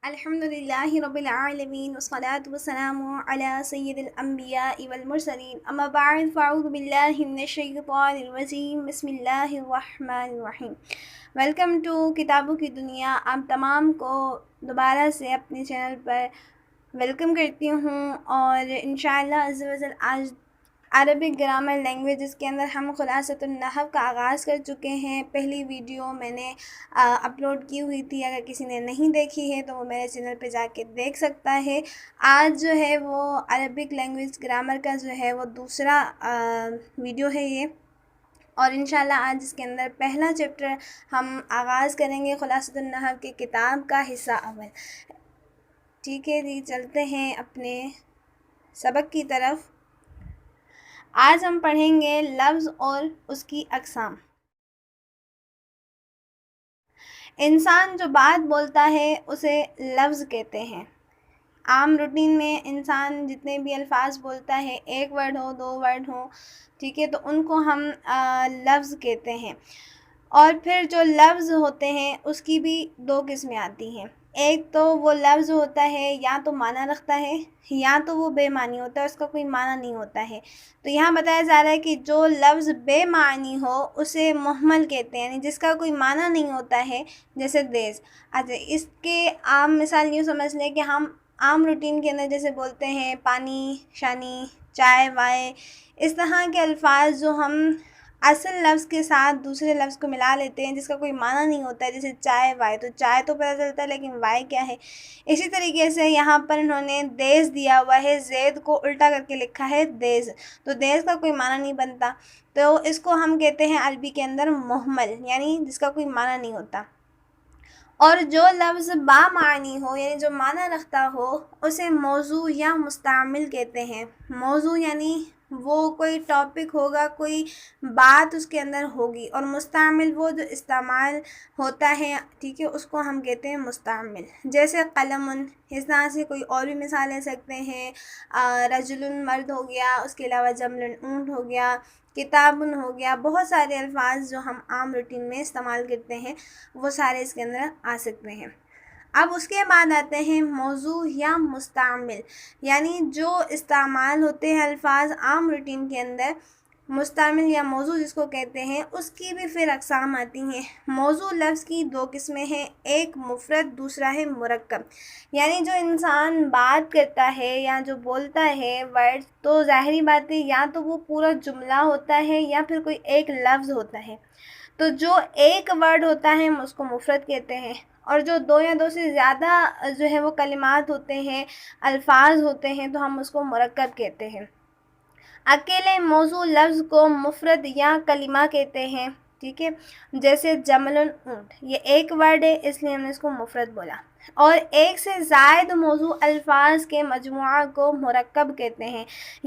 الحمد لله رب العالمين والصلاة والسلام على سيد الأنبياء والمرسلين أما بعد فأعوذ بالله من الشيطان الرجيم بسم اللہ الرحمن الرحیم۔ ویلکم ٹو کتابوں کی دنیا۔ آپ تمام کو دوبارہ سے اپنے چینل پر ویلکم کرتی ہوں، اور انشاءاللہ عز و جل آج عربک گرامر لینگویج جس کے اندر ہم خلاصۃ النحو کا آغاز کر چکے ہیں۔ پہلی ویڈیو میں نے اپلوڈ کی ہوئی تھی، اگر کسی نے نہیں دیکھی ہے تو وہ میرے چینل پہ جا کے دیکھ سکتا ہے۔ آج جو ہے وہ عربک لینگویج گرامر کا جو ہے وہ دوسرا ویڈیو ہے یہ، اور انشاءاللہ آج اس کے اندر پہلا چیپٹر ہم آغاز کریں گے خلاصۃ النحو کی کتاب کا حصہ اول۔ ٹھیک ہے جی، چلتے ہیں اپنے سبق کی طرف۔ آج ہم پڑھیں گے لفظ اور اس کی اقسام۔ انسان جو بات بولتا ہے اسے لفظ کہتے ہیں۔ عام روٹین میں انسان جتنے بھی الفاظ بولتا ہے، ایک ورڈ ہو، دو ورڈ ہو، ٹھیک ہے، تو ان کو ہم لفظ کہتے ہیں۔ اور پھر جو لفظ ہوتے ہیں اس کی بھی دو قسمیں آتی ہیں۔ ایک تو وہ لفظ ہوتا ہے یا تو معنی رکھتا ہے یا تو وہ بے معنی ہوتا ہے، اس کا کوئی معنی نہیں ہوتا ہے۔ تو یہاں بتایا جا رہا ہے کہ جو لفظ بے معنی ہو اسے مہمل کہتے ہیں، یعنی جس کا کوئی معنی نہیں ہوتا ہے، جیسے دیز۔ اچھا، اس کے عام مثال یوں سمجھ لیں کہ ہم عام روٹین کے اندر جیسے بولتے ہیں پانی، شانی، چائے وائے، اس طرح کے الفاظ جو ہم اصل لفظ کے ساتھ دوسرے لفظ کو ملا لیتے ہیں جس کا کوئی معنی نہیں ہوتا ہے، جیسے چائے وائے، تو چائے تو پتہ چلتا ہے لیکن وائے کیا ہے۔ اسی طریقے سے یہاں پر انہوں نے دیز دیا ہوا ہے، زید کو الٹا کر کے لکھا ہے دیز، تو دیز کا کوئی معنی نہیں بنتا، تو اس کو ہم کہتے ہیں عربی کے اندر مہمل، یعنی جس کا کوئی معنی نہیں ہوتا۔ اور جو لفظ با معنی ہو، یعنی جو معنی رکھتا ہو، اسے موضوع یا مستعمل کہتے ہیں۔ موضوع یعنی وہ کوئی ٹاپک ہوگا، کوئی بات اس کے اندر ہوگی، اور مستعمل وہ جو استعمال ہوتا ہے، ٹھیک ہے، اس کو ہم کہتے ہیں مستعمل۔ جیسے قلم، اس طرح سے کوئی اور بھی مثال لے سکتے ہیں۔ رجل مرد ہو گیا، اس کے علاوہ جمل اونٹ ہو گیا، کتاب ہو گیا، بہت سارے الفاظ جو ہم عام روٹین میں استعمال کرتے ہیں وہ سارے اس کے اندر آ سکتے ہیں۔ اب اس کے بعد آتے ہیں موضوع یا مستعمل، یعنی جو استعمال ہوتے ہیں الفاظ عام روٹین کے اندر، مستعمل یا موضوع جس کو کہتے ہیں، اس کی بھی پھر اقسام آتی ہیں۔ موضوع لفظ کی دو قسمیں ہیں، ایک مفرد، دوسرا ہے مرکب۔ یعنی جو انسان بات کرتا ہے یا جو بولتا ہے ورڈ، تو ظاہری بات ہے یا تو وہ پورا جملہ ہوتا ہے یا پھر کوئی ایک لفظ ہوتا ہے۔ تو جو ایک ورڈ ہوتا ہے ہم اس کو مفرد کہتے ہیں، اور جو دو یا دو سے زیادہ جو ہے وہ کلمات ہوتے ہیں، الفاظ ہوتے ہیں، تو ہم اس کو مرکب کہتے ہیں۔ اکیلے موضوع لفظ کو مفرد یا کلمہ کہتے ہیں، ٹھیک ہے، جیسے جمل اونٹ، یہ ایک ورڈ ہے اس لیے ہم نے اس کو مفرد بولا۔ اور ایک سے زائد موضوع الفاظ کے مجموعہ کو مرکب کہتے ہیں،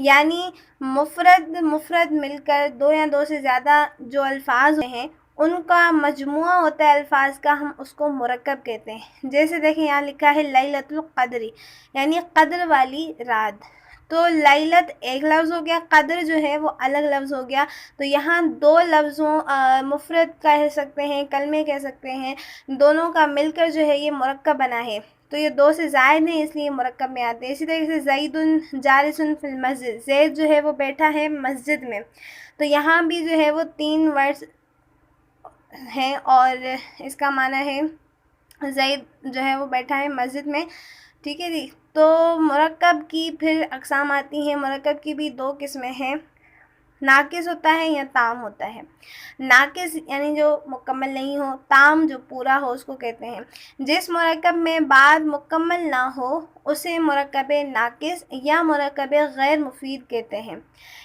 یعنی مفرد مل کر دو یا دو سے زیادہ جو الفاظ ہیں ان کا مجموعہ ہوتا ہے الفاظ کا، ہم اس کو مرکب کہتے ہیں۔ جیسے دیکھیں یہاں لکھا ہے لیلۃ القدر، یعنی قدر والی رات، تو لیلت ایک لفظ ہو گیا، قدر جو ہے وہ الگ لفظ ہو گیا، تو یہاں دو لفظوں مفرد کہہ سکتے ہیں، کلمے کہہ سکتے ہیں، دونوں کا مل کر جو ہے یہ مرکب بنا ہے، تو یہ دو سے زائد ہیں اس لیے مرکب میں آتے ہیں۔ اسی طریقے سے زید جالس فی المسجد، زید جو ہے وہ بیٹھا ہے مسجد میں، تو یہاں بھی جو ہے وہ تین ورڈز ہیں، اور اس کا معنی ہے زید جو ہے وہ بیٹھا ہے مسجد میں، ٹھیک ہے جی۔ تو مرکب کی پھر اقسام آتی ہیں۔ مرکب کی بھی دو قسمیں ہیں، ناقص ہوتا ہے یا تام ہوتا ہے۔ ناقص یعنی جو مکمل نہیں ہو، تام جو پورا ہو اس کو کہتے ہیں۔ جس مرکب میں بات مکمل نہ ہو اسے مرکب ناقص یا مرکب غیر مفید کہتے ہیں۔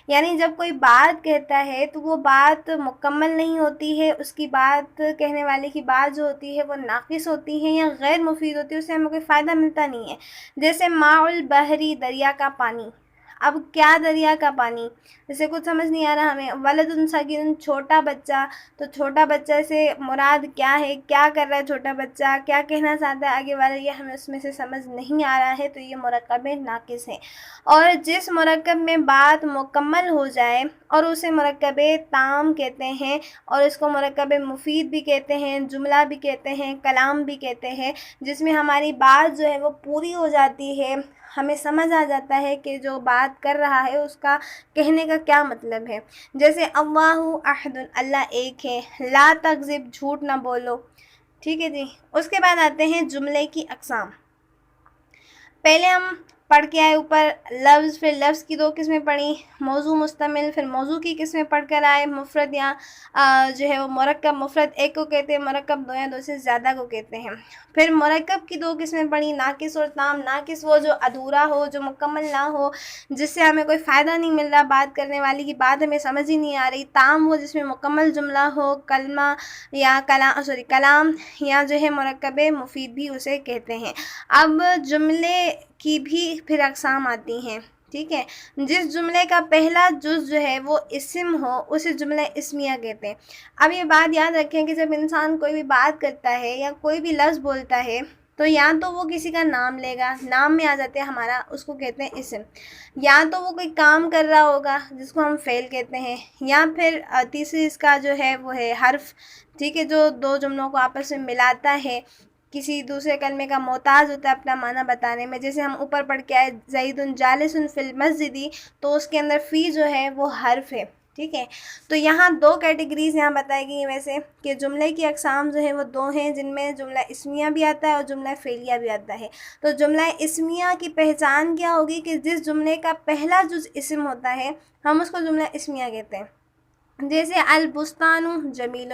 یعنی جب کوئی بات کہتا ہے تو وہ بات مکمل نہیں ہوتی ہے، اس کی بات، کہنے والے کی بات جو ہوتی ہے وہ ناقص ہوتی ہے یا غیر مفید ہوتی ہے، اس سے ہمیں کوئی فائدہ ملتا نہیں ہے۔ جیسے ماء البحری، دریا کا پانی۔ اب کیا دریا کا پانی، جیسے کچھ سمجھ نہیں آ رہا ہمیں. ولد صغیر، چھوٹا بچہ. تو چھوٹا بچہ سے مراد کیا ہے، کیا کر رہا ہے چھوٹا بچہ، کیا کہنا چاہتا ہے آگے والا، یہ ہمیں اس میں سے سمجھ نہیں آ رہا ہے. تو یہ مرکب ناقص ہے. اور جس مرکب میں بات مکمل ہو جائے اور اسے مرکب تام کہتے ہیں، اور اس کو مرکب مفید بھی کہتے ہیں، جملہ بھی کہتے ہیں، کلام بھی کہتے ہیں، جس میں ہماری بات جو ہے وہ پوری ہو جاتی ہے، ہمیں سمجھ آ جاتا ہے کہ جو بات کر رہا ہے اس کا کہنے کا کیا مطلب ہے. جیسے اللہ احد، اللہ ایک ہے. لا تکذب، جھوٹ نہ بولو. ٹھیک ہے جی. اس کے بعد آتے ہیں جملے کی اقسام. پہلے ہم پڑھ کے آئے اوپر لفظ، پھر لفظ کی 2 قسمیں پڑھی، موضوع مستمل، پھر موضوع کی قسمیں پڑھ کر آئے. مفرد یا جو ہے وہ مرکب، مفرد ایک کو کہتے ہیں، مرکب 2 یا 2 سے زیادہ کو کہتے ہیں. پھر مرکب کی 2 قسمیں پڑھی، ناقص اور تام. ناقص وہ جو ادھورا ہو، جو مکمل نہ ہو، جس سے ہمیں کوئی فائدہ نہیں مل رہا، بات کرنے والی کی بات ہمیں سمجھ ہی نہیں آ رہی. تام وہ جس میں مکمل جملہ ہو، کلمہ یا کلام یا جو ہے مرکب مفید بھی اسے کہتے ہیں. اب جملے کی بھی پھر اقسام آتی ہیں. ٹھیک ہے. جس جملے کا پہلا جز جو ہے وہ اسم ہو اسے جملہ اسمیہ کہتے ہیں. اب یہ بات یاد رکھیں کہ جب انسان کوئی بھی بات کرتا ہے یا کوئی بھی لفظ بولتا ہے تو یا تو وہ کسی کا نام لے گا، نام میں آ جاتے ہیں ہمارا، اس کو کہتے ہیں اسم. یا تو وہ کوئی کام کر رہا ہوگا جس کو ہم فعل کہتے ہیں. یا پھر تیسری اس کا جو ہے وہ ہے حرف. ٹھیک ہے. جو 2 جملوں کو آپس میں ملاتا ہے، کسی دوسرے کلمے کا محتاج ہوتا ہے اپنا معنی بتانے میں. جیسے ہم اوپر پڑھ کے آئے زید جالس فی المسجد، تو اس کے اندر فی جو ہے وہ حرف ہے. ٹھیک ہے. تو یہاں 2 کیٹیگریز یہاں بتائی گئی ہیں ویسے کہ جملے کی اقسام جو ہے وہ 2 ہیں، جن میں جملہ اسمیہ بھی آتا ہے اور جملہ فعلیہ بھی آتا ہے. تو جملہ اسمیہ کی پہچان کیا ہوگی کہ جس جملے کا پہلا جز اسم ہوتا ہے ہم اس کو جملہ اسمیہ کہتے ہیں. جیسے البستان جمیل.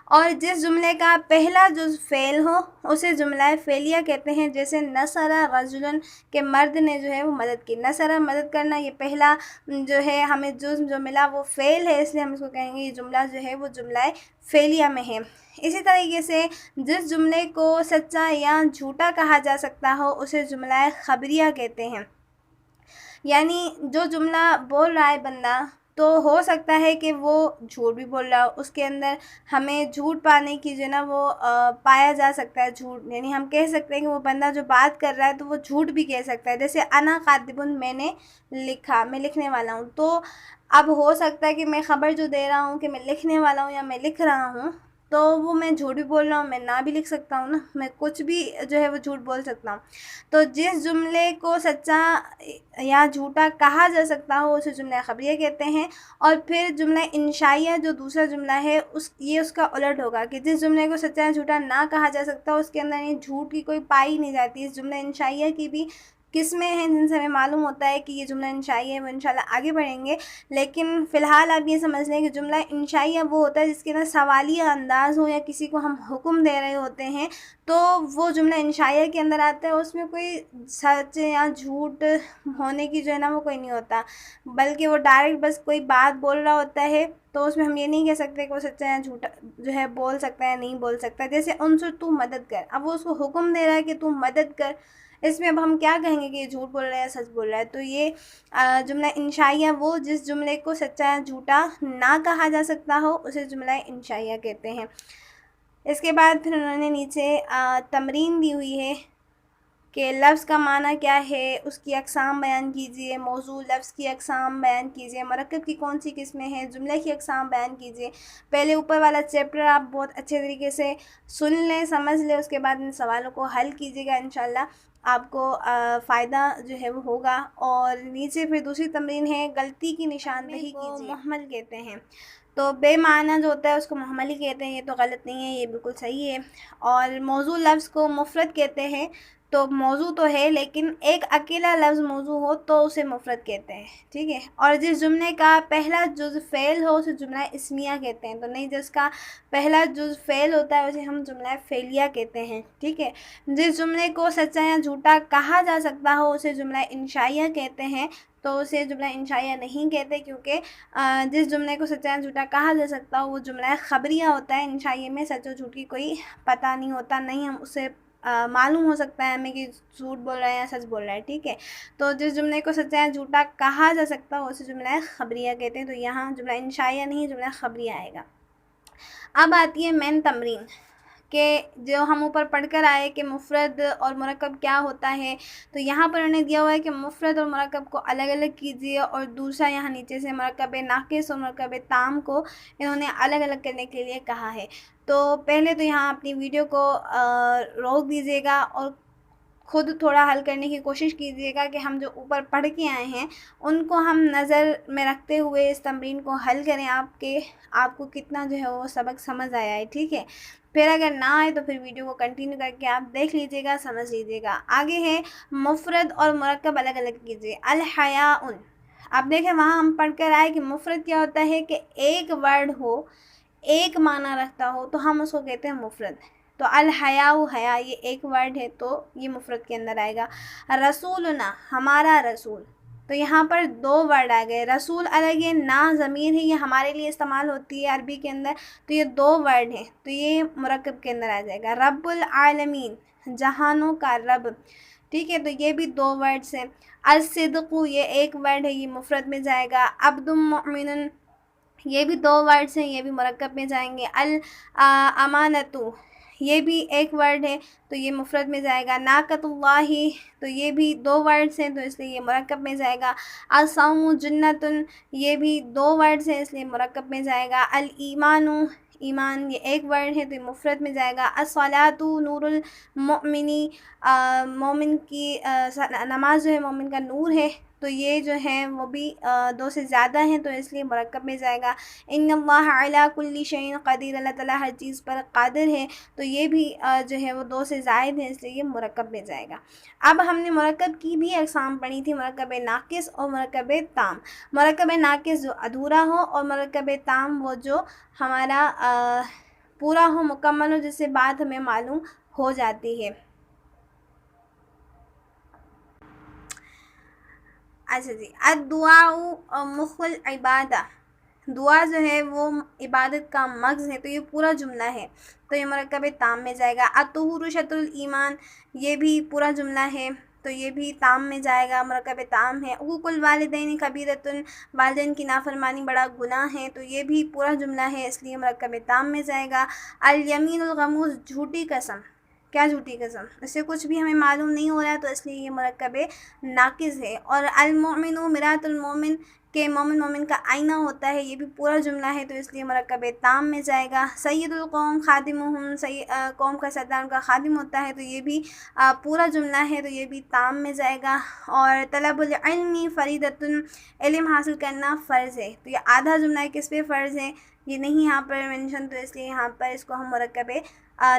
اور جس جملے کا پہلا جز فعل ہو اسے جملہ فعلیہ کہتے ہیں. جیسے نصر رجل، کہ مرد نے جو ہے وہ مدد کی. نصر مدد کرنا، یہ پہلا جو ہے ہمیں جز جو ملا وہ فعل ہے، اس لیے ہم اس کو کہیں گے یہ جملہ جو ہے وہ جملہ فعلیہ میں ہے. اسی طریقے سے جس جملے کو سچا یا جھوٹا کہا جا سکتا ہو اسے جملہ خبریہ کہتے ہیں. یعنی جو جملہ بول رہا ہے بندہ، تو ہو سکتا ہے کہ وہ جھوٹ بھی بول رہا ہو، اس کے اندر ہمیں جھوٹ پانے کی جو ہے نا وہ پایا جا سکتا ہے جھوٹ. یعنی ہم کہہ سکتے ہیں کہ وہ بندہ جو بات کر رہا ہے تو وہ جھوٹ بھی کہہ سکتا ہے. جیسے انا کاتب، میں نے لکھا، میں لکھنے والا ہوں. تو اب ہو سکتا ہے کہ میں خبر جو دے رہا ہوں کہ میں لکھنے والا ہوں یا میں لکھ رہا ہوں، تو وہ میں جھوٹ بھی بول رہا ہوں، میں نہ بھی لکھ سکتا ہوں نا، میں کچھ بھی جو ہے وہ جھوٹ بول سکتا ہوں. تو جس جملے کو سچا یا جھوٹا کہا جا سکتا ہو اسے جملہ خبریہ کہتے ہیں. اور پھر جملہ انشائیہ جو دوسرا جملہ ہے یہ اس کا الٹ ہوگا کہ جس جملے کو سچا یا جھوٹا نہ کہا جا سکتا اس کے اندر یہ جھوٹ کی کوئی پائی نہیں جاتی. اس جملہ انشائیہ کی بھی قسمیں ہیں جن سے ہمیں معلوم ہوتا ہے کہ یہ جملہ انشائیہ ہے، وہ انشاءاللہ آگے بڑھیں گے. لیکن فی الحال آپ یہ سمجھ لیں کہ جملہ انشائیہ وہ ہوتا ہے جس کے اندر سوالیہ انداز ہو، یا کسی کو ہم حکم دے رہے ہوتے ہیں تو وہ جملہ انشائیہ کے اندر آتا ہے. اس میں کوئی سچ یا جھوٹ ہونے کی جو ہے نا وہ کوئی نہیں ہوتا، بلکہ وہ ڈائریکٹ بس کوئی بات بول رہا ہوتا ہے. تو اس میں ہم یہ نہیں کہہ سکتے کہ وہ سچا یا جھوٹا جو ہے بول سکتا ہے یا نہیں بول سکتا. جیسے انصر، تو مدد کر. اب وہ اس کو حکم دے رہا ہے کہ تو مدد کر. اس میں اب ہم کیا کہیں گے کہ یہ جھوٹ بول رہا ہے یا سچ بول رہا ہے. تو یہ جملہ انشائیہ وہ جس جملے کو سچا یا جھوٹا نہ کہا جا سکتا ہو اسے جملہ انشائیہ کہتے ہیں. اس کے بعد پھر انہوں نے نیچے تمرین دی ہوئی ہے کہ لفظ کا معنی کیا ہے، اس کی اقسام بیان کیجئے. موضوع لفظ کی اقسام بیان کیجئے. مرکب کی کون سی قسمیں ہیں، جملے کی اقسام بیان کیجئے. پہلے اوپر والا چیپٹر آپ بہت اچھے طریقے سے سن لیں، سمجھ لیں، اس کے بعد ان سوالوں کو حل کیجئے گا. انشاءاللہ آپ کو فائدہ جو ہے وہ ہوگا. اور نیچے پھر دوسری تمرین ہے غلطی کی نشاندہی کیجئے. محمل کہتے ہیں، تو بے معنی جو ہوتا ہے اس کو محمل ہی کہتے ہیں. یہ تو غلط نہیں ہے، یہ بالکل صحیح ہے. اور موضوع لفظ کو مفرد کہتے ہیں. تو موضوع تو ہے لیکن ایک اکیلا لفظ موضوع ہو تو اسے مفرد کہتے ہیں. ٹھیک ہے. اور جس جملے کا پہلا جز فعل ہو اسے جملہ اسمیہ کہتے ہیں. تو نہیں، جس کا پہلا جز فعل ہوتا ہے اسے ہم جملہ فعلیہ کہتے ہیں. ٹھیک ہے. جس جملے کو سچا یا جھوٹا کہا جا سکتا ہو اسے جملہ انشائیہ کہتے ہیں. تو اسے جملہ انشائیہ نہیں کہتے، کیونکہ جس جملے کو سچا یا جھوٹا کہا جا سکتا ہو وہ جملہ خبریہ ہوتا ہے. انشائیہ میں سچ و جھوٹ کی کوئی پتہ نہیں ہوتا، نہیں ہم اسے معلوم ہو سکتا ہے ہمیں کہ جھوٹ بول رہا ہے یا سچ بول رہا ہے، ٹھیک ہے. تو جس جملے کو سچا یا جھوٹا کہا جا سکتا ہو اسے جملہ خبریہ کہتے ہیں. تو یہاں جملہ انشائیہ نہیں، جملہ خبریہ آئے گا. اب آتی ہے مین تمرین، کہ جو ہم اوپر پڑھ کر آئے کہ مفرد اور مرکب کیا ہوتا ہے. تو یہاں پر انہوں نے دیا ہوا ہے کہ مفرد اور مرکب کو الگ الگ کیجیے، اور دوسرا یہاں نیچے سے مرکب ناقص اور مرکب تام کو انہوں نے الگ الگ کرنے کے لیے کہا ہے. تو پہلے تو یہاں اپنی ویڈیو کو روک دیجیے گا اور خود تھوڑا حل کرنے کی کوشش کیجیے گا کہ ہم جو اوپر پڑھ کے آئے ہیں ان کو ہم نظر میں رکھتے ہوئے اس تمرین کو حل کریں، آپ کو کتنا جو ہے وہ سبق سمجھ آیا ہے، ٹھیک ہے. پھر اگر نہ آئے تو پھر ویڈیو کو کنٹینیو کر کے آپ دیکھ لیجیے گا، سمجھ لیجیے گا. آگے ہے مفرد اور مرکب الگ الگ کیجیے. الحیاء، اب دیکھیں وہاں ہم پڑھ کر آئے کہ مفرد کیا ہوتا ہے کہ ایک ورڈ ہو، ایک معنی رکھتا ہو تو ہم اس کو کہتے ہیں مفرد. تو الحیاء، حیا یہ ایک ورڈ ہے تو یہ مفرد کے اندر آئے گا. رسولنا، ہمارا رسول، تو یہاں پر دو ورڈ آ گئے. رسول الگ ہے، نا ضمیر ہے، یہ ہمارے لیے استعمال ہوتی ہے عربی کے اندر، تو یہ دو ورڈ ہیں تو یہ مرکب کے اندر آ جائے گا. رب العالمین، جہانوں کا رب، ٹھیک ہے، تو یہ بھی دو ورڈز ہیں. الصدق، یہ ایک ورڈ ہے، یہ مفرد میں جائے گا. عبد مؤمن، یہ بھی دو ورڈز ہیں، یہ بھی مرکب میں جائیں گے. الامانت، یہ بھی ایک ورڈ ہے تو یہ مفرد میں جائے گا. ناقۃ اللہ، تو یہ بھی دو ورڈز ہیں تو اس لیے یہ مرکب میں جائے گا. الصوم جنۃ، یہ بھی دو ورڈز ہیں اس لیے مرکب میں جائے گا. الایمان، ایمان یہ ایک ورڈ ہے تو یہ مفرد میں جائے گا. الصلاۃ نور المؤمنی، مومن کی نماز جو ہے مومن کا نور ہے تو یہ جو ہے وہ بھی دو سے زیادہ ہیں تو اس لیے مرکب میں جائے گا. ان اللہ علی کل شیء قدیر، اللہ تعالیٰ ہر چیز پر قادر ہے تو یہ بھی جو ہے وہ دو سے زائد ہے اس لیے یہ مرکب میں جائے گا. اب ہم نے مرکب کی بھی اقسام پڑھی تھی، مرکب ناقص اور مرکب تام. مرکب ناقص جو ادھورا ہو، اور مرکب تام وہ جو ہمارا پورا ہو، مکمل ہو، جس سے بات ہمیں معلوم ہو جاتی ہے. اچھا جی، الدعاء مخ العبادہ، دعا جو ہے وہ عبادت کا مغز ہے تو یہ پورا جملہ ہے تو یہ مرکب تام میں جائے گا. الطہور شطر الایمان، یہ بھی پورا جملہ ہے تو یہ بھی تام میں جائے گا، مرکب تام ہے. حقوق الوالدین کبیرۃ، والدین کی نافرمانی بڑا گناہ ہے تو یہ بھی پورا جملہ ہے اس لیے مرکب تام میں جائے گا. الیمین الغموس، جھوٹی قسم، کیا جھوٹی قسم، اس سے کچھ بھی ہمیں معلوم نہیں ہو رہا ہے تو اس لیے یہ مرکب ناقص ہے. اور المؤمن مرآۃ المؤمن، کہ مومن کا آئینہ ہوتا ہے، یہ بھی پورا جملہ ہے تو اس لیے مرکب تام میں جائے گا. سید القوم خادمہم، قوم کا سردار ان کا خادم ہوتا ہے تو یہ بھی پورا جملہ ہے تو یہ بھی تام میں جائے گا. اور طلب العلم فریضۃ، علم حاصل کرنا فرض ہے تو یہ آدھا جملہ ہے، کس پہ فرض ہے یہ نہیں یہاں پر مینشن تو اس لیے یہاں پر اس کو ہم مرکب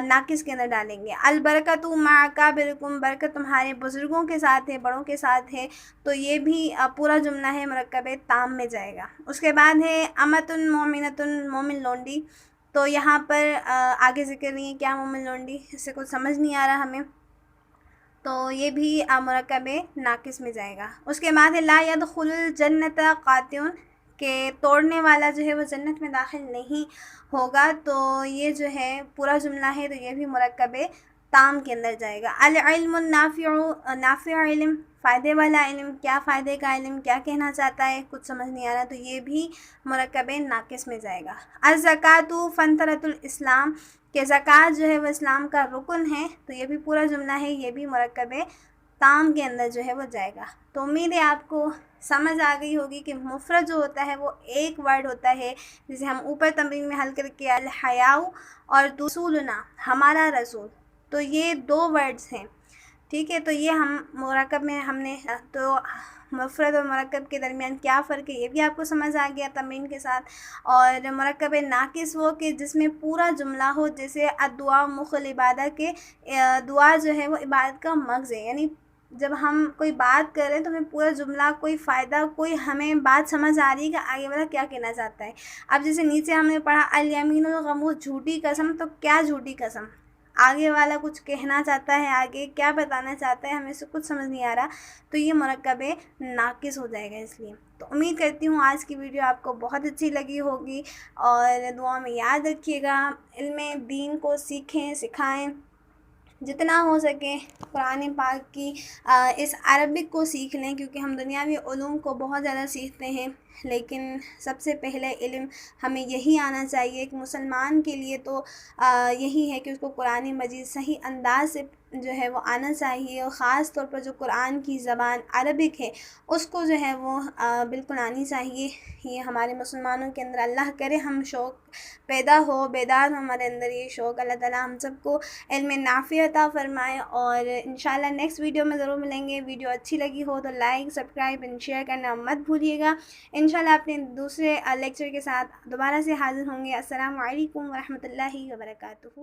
ناقص کے اندر ڈالیں گے. البرکۃ مع اکابرکم، برکت تمہارے بزرگوں کے ساتھ ہے، بڑوں کے ساتھ ہے تو یہ بھی پورا جملہ ہے، مرکب تام میں جائے گا. اس کے بعد ہے امۃ مومنۃ، مومن لونڈی، تو یہاں پر آگے ذکر نہیں ہے کیا مومن لونڈی، اس سے کچھ سمجھ نہیں آ رہا ہمیں تو یہ بھی مرکب ناقص میں جائے گا. اس کے بعد ہے لا يدخل الجنۃ قاطع، کہ توڑنے والا جو ہے وہ جنت میں داخل نہیں ہوگا تو یہ جو ہے پورا جملہ ہے تو یہ بھی مرکب تام کے اندر جائے گا. العلم النافع، نافع علم، فائدے والا علم، کیا فائدے کا علم، کیا کہنا چاہتا ہے کچھ سمجھ نہیں آ رہا تو یہ بھی مرکب ناقص میں جائے گا. الزکوٰۃ فنطرۃ الاسلام، کہ زکوٰۃ جو ہے وہ اسلام کا رکن ہے تو یہ بھی پورا جملہ ہے، یہ بھی مرکب تام کے اندر جو ہے وہ جائے گا. تو امید ہے آپ کو سمجھ آ گئی ہوگی کہ مفرد جو ہوتا ہے وہ ایک ورڈ ہوتا ہے جسے ہم اوپر تمرین میں حل کر کے الحیاء اور رسولنا، ہمارا رسول، تو یہ دو ورڈز ہیں، ٹھیک ہے. تو یہ ہم مرکب میں ہم نے تو مفرد اور مرکب کے درمیان کیا فرق ہے یہ بھی آپ کو سمجھ آ گیا تمرین کے ساتھ. اور مرکب ناقص وہ کہ جس میں پورا جملہ ہو، جیسے الدعاء مخ العبادہ، کے دعا جو ہے وہ عبادت کا مغز ہے، یعنی جب ہم کوئی بات کر رہے ہیں تو ہمیں پورا جملہ، کوئی فائدہ، کوئی ہمیں بات سمجھ آ رہی ہے کہ آگے والا کیا کہنا چاہتا ہے. اب جیسے نیچے ہم نے پڑھا الیمین الغموس، جھوٹی قسم، تو کیا جھوٹی قسم، آگے والا کچھ کہنا چاہتا ہے، آگے کیا بتانا چاہتا ہے، ہمیں سے کچھ سمجھ نہیں آ رہا تو یہ مرکب ناقص ہو جائے گا اس لیے. تو امید کرتی ہوں آج کی ویڈیو آپ کو بہت اچھی لگی ہوگی اور دعا میں یاد رکھیے گا، علم دین کو سیکھیں، سکھائیں جتنا ہو سکے قرآن پاک کی اس عربک کو سیکھ لیں، کیونکہ ہم دنیاوی علوم کو بہت زیادہ سیکھتے ہیں، لیکن سب سے پہلے علم ہمیں یہی آنا چاہیے۔ ایک مسلمان کے لیے تو یہی ہے کہ اس کو قرآن مجید صحیح انداز سے جو ہے وہ آنا چاہیے، اور خاص طور پر جو قرآن کی زبان عربک ہے اس کو جو ہے وہ بالکل آنی چاہیے۔ یہ ہمارے مسلمانوں کے اندر اللہ کرے ہم شوق پیدا ہو، بیدار ہو ہمارے اندر یہ شوق۔ اللہ تعالیٰ ہم سب کو علم نافع عطا فرمائے، اور انشاءاللہ نیکسٹ ویڈیو میں ضرور ملیں گے۔ ویڈیو اچھی لگی ہو تو لائک، سبسکرائب اینڈ شیئر کرنا مت بھولیے گا۔ انشاءاللہ اپنے دوسرے لیکچر کے ساتھ دوبارہ سے حاضر ہوں گے۔ السلام علیکم ورحمۃ اللہ وبرکاتہ۔